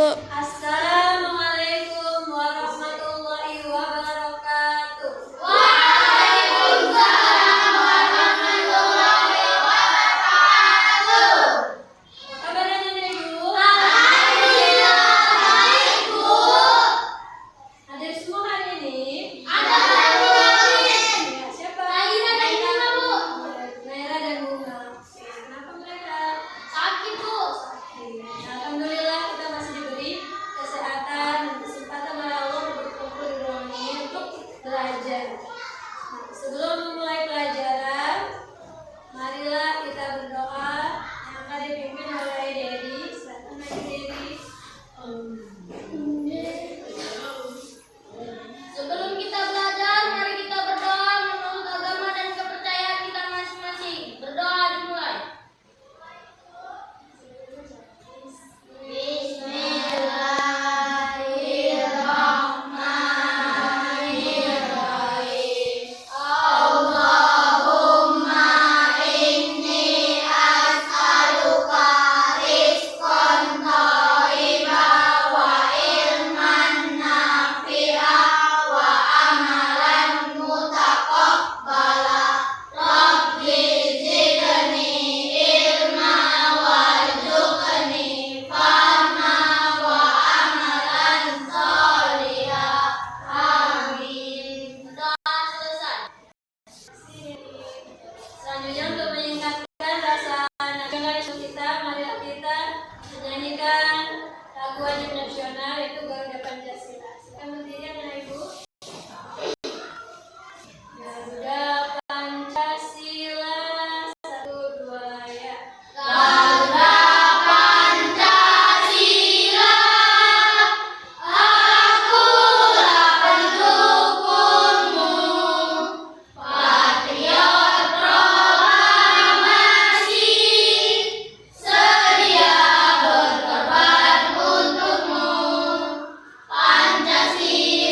Bu. Assalamualaikum warahmatullahi wabarakatuh. Waalaikumsalam warahmatullahi wabarakatuh. Apa kabarnya Ibu? Alhamdulillah baik, Bu. Hadir semua hari ini? Ada lagi. Ya, siapa? Naira dan Bunga, Bu. Naira dan Bunga. Kenapa mereka? Sakit, Bu. Alhamdulillah kita masih diberi kesehatan dan kesempatan oleh Allah untuk berkumpul di ruangan ini untuk belajar. Nah, sebelum memulai pelajaran, marilah kita berdoa yang akan dipimpin oleh Dedi. Silakan Dedi. Sebelum kita belajar, mari kita berdoa menurut agama dan kepercayaan kita masing-masing. Berdoa dimulai. Bismillahirrahmanirrahim. Allahumma inni as'aluka rizqan thayyiban wa ilman nafi'an wa amalan mutaqabbala. Rabbi zidni ilma warzuqni fahma wa amalan sholihan. Amin. Doa selesai. Selanjutnya untuk meningkatkan rasa nasionalisme kita, marilah kita menyanyikan lagu wajib nasional yaitu Garuda Pancasila. Silakan berdiri anak Ibu. Garuda Pancasila, 1, 2 ya. Garuda Pancasila, akulah pendukungmu. Patriot proklamasi, sedia berkorban untukmu. Pancasila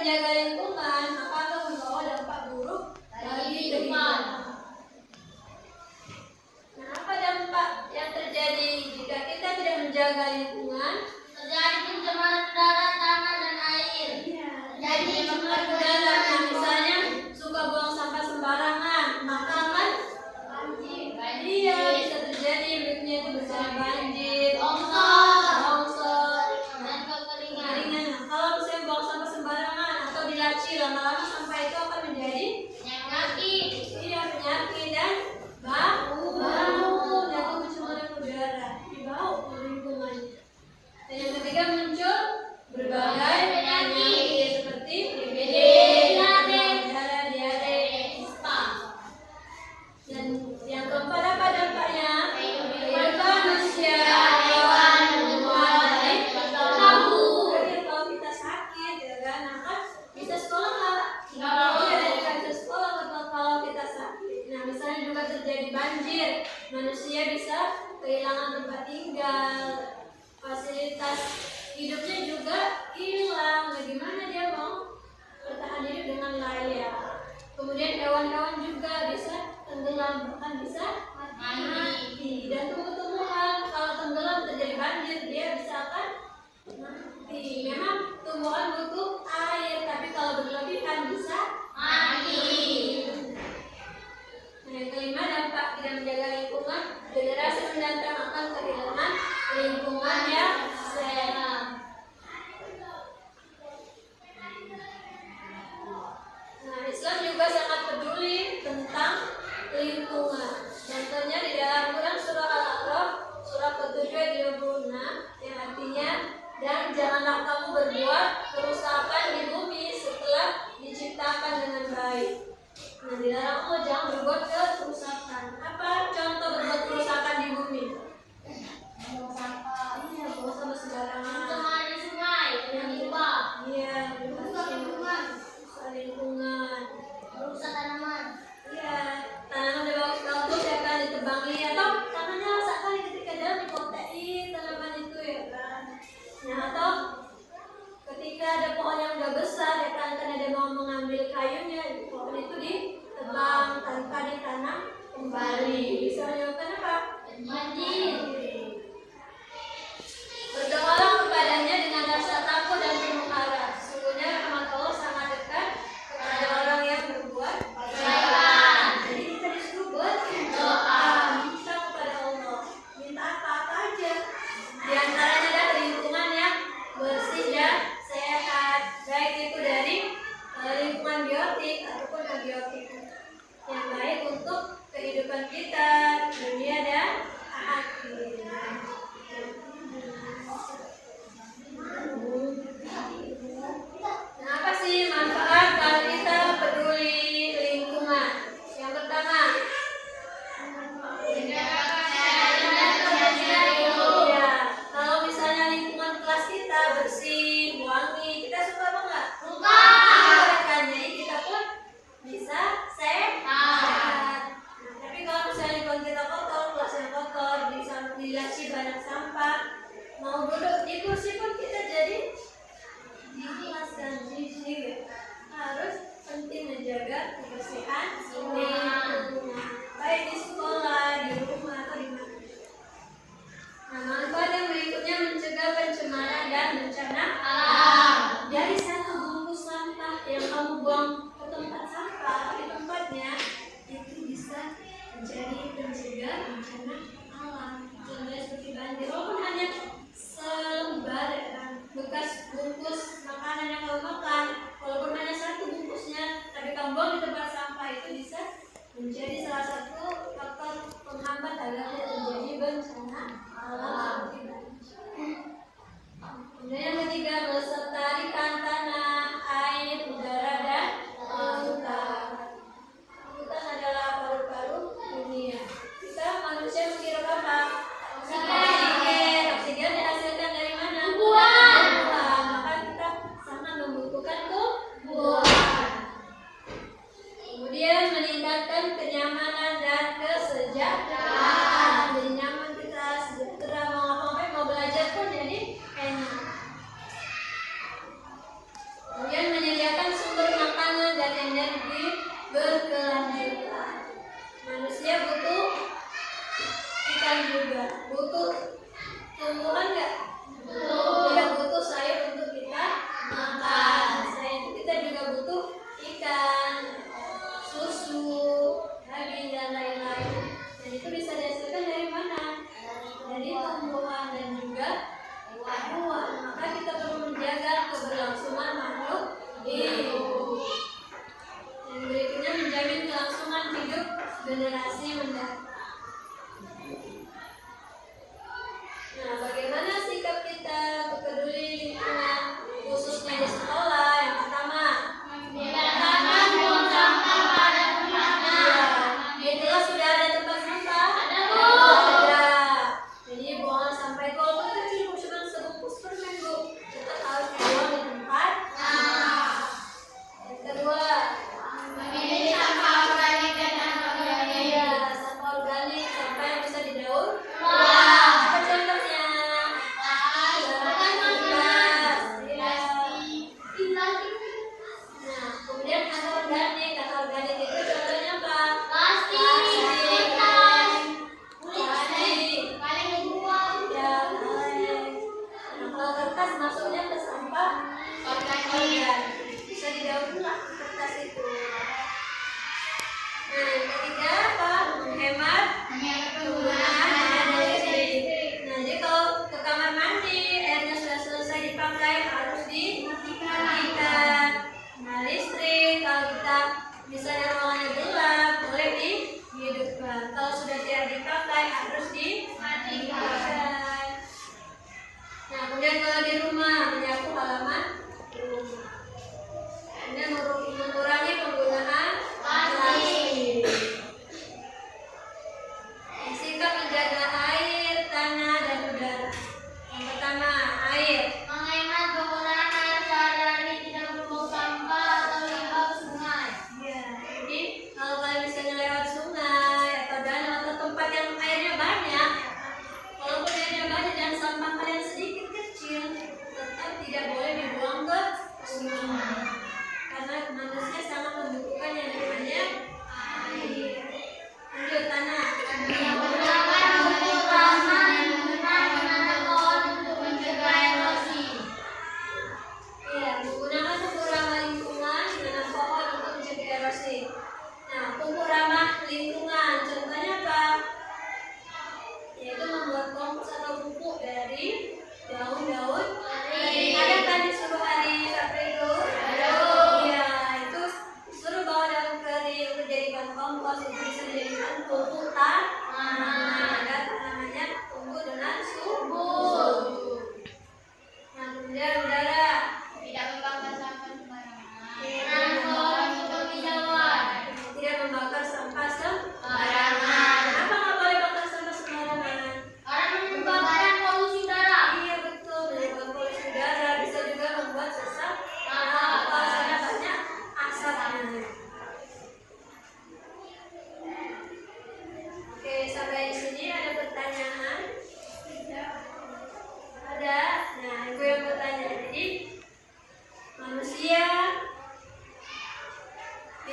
menjaga lingkungan, maka akan membawa dampak buruk bagi kehidupan. Nah, apa dampak yang terjadi jika kita tidak menjaga lingkungan? Terjadi pencemaran udara, tanah, dan air. Jadi pencemaran udara, nah, misalnya suka buang sampah sembarangan, maka akan banjir. Iya, bisa terjadi berikutnya itu bencana banjir, longsor, Dan kekeringan. kekeringan. Kalau misalnya buang sampah sembarangan atau dilaci, lama-lama sampah itu akan menjadi Penyakit. iya penyakit dan bau dan pencemaran udara, bau lingkungannya. Dan yang ketiga muncul berbagai penyakit seperti DBD, diare, ispa. Dan yang keempat apa dampaknya? Kehidupan manusia, hewan, tumbuhan, dan tahu. Jadi kalau kita sakit, ya kan, nah kan bisa sekolah nggak? Iya, dan bisa sekolah kalau kita sakit. Nah, misalnya juga terjadi banjir, manusia bisa kehilangan tempat tinggal, fasilitas hidupnya juga hilang. Nah, gimana dia mau bertahan hidup dengan layak? Kemudian hewan-hewan juga bisa tenggelam, bahkan bisa mati. Dan tumbuh-tumbuhan kalau tenggelam terjadi banjir, dia bisa akan mati. Memang tumbuhan butuh air, tapi kalau berlebihan bisa mati. Nah, yang kelima dampak tidak menjaga lingkungan, generasi mendatang akan kehilangan lingkungan yang sehat. Nah, Islam juga sangat peduli tentang lingkungan. Contohnya di dalam Quran surah Al-A'raf surah ke-7 ayat 26 yang artinya, dan janganlah kamu berbuat kerusakan di bumi setelah diciptakan dengan baik. Nah, dilarang Allah jangan berbuat kerusakan. Apa contoh berbuat kerusakan di bumi? Buang sampah. Iya, buang sampah sembarangan. Pencemaran sungai. Yang kedua. Iya, Merusak lingkungan. merusak lingkungan. Merusak tanaman. Iya, tanaman udah bagus-bagus ya kan ditebangi, atau tanahnya sekali ketika jalan dipotein tanaman itu ya kan. Nah, atau ketika ada pohon yang udah besar ya kan ada mau mengambil kayunya, pohon itu ditebang tanpa ditanam kembali. Bisa menyebabkan apa? Banjir. Berdoalah kepadanya dengan rasa takut dan penuh harap. Sesungguhnya rahmat Allah sangat dekat kepada orang yang berbuat Kebaikan. Jadi kita disuruh berdoa, minta kepada Allah. Minta apa aja. Di antaranya adalah lingkungan yang bersih dan sehat, baik itu dari lingkungan biotik ataupun abiotik, yang baik untuk kehidupan kita dunia dan akhirat.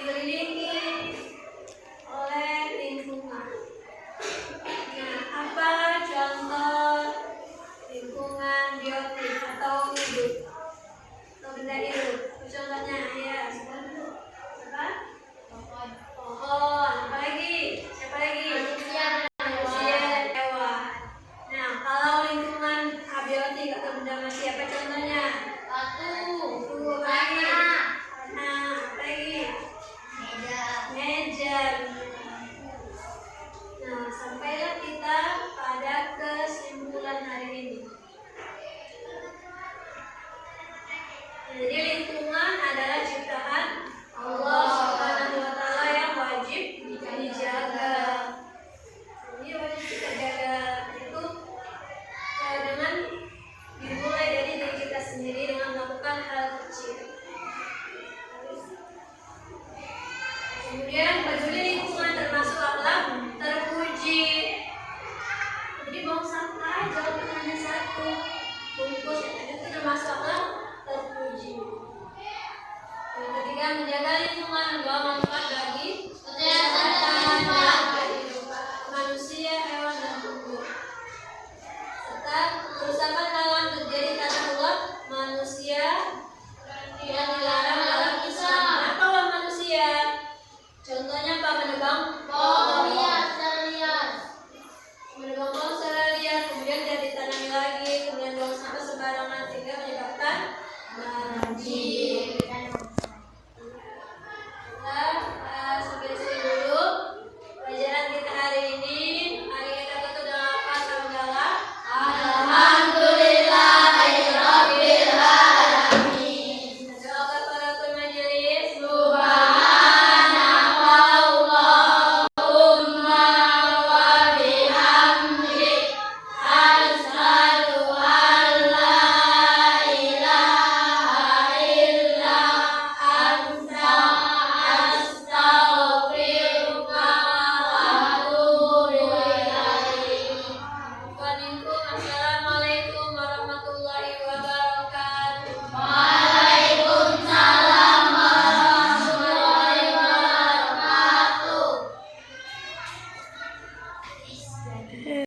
dikelilingi oleh lingkungan. Nah, apa contoh lingkungan biotik atau hidup? Atau benda hidup? Contohnya ya, apa? Pohon. Apa lagi? Siapa lagi? Manusia dan hewan. Nah, kalau lingkungan abiotik atau benda mati, apa contohnya? Batu. Apa lagi? Tanah. Apa lagi? Meja. Nah, sampailah kita pada kesimpulan hari ini. Jadi lingkungan adalah ciptaan Allah Subhanahu wa taala yang wajib dijaga. Jadi wajib kita jaga itu dengan dimulai dari diri kita sendiri dengan melakukan hal kecil. Kemudian peduli lingkungan termasuk akhlak terpuji. Jadi buang sampah jangan hanya satu bungkus, itu termasuk akhlak terpuji. Yang ketiga, menjaga lingkungan membawa manfaat bagi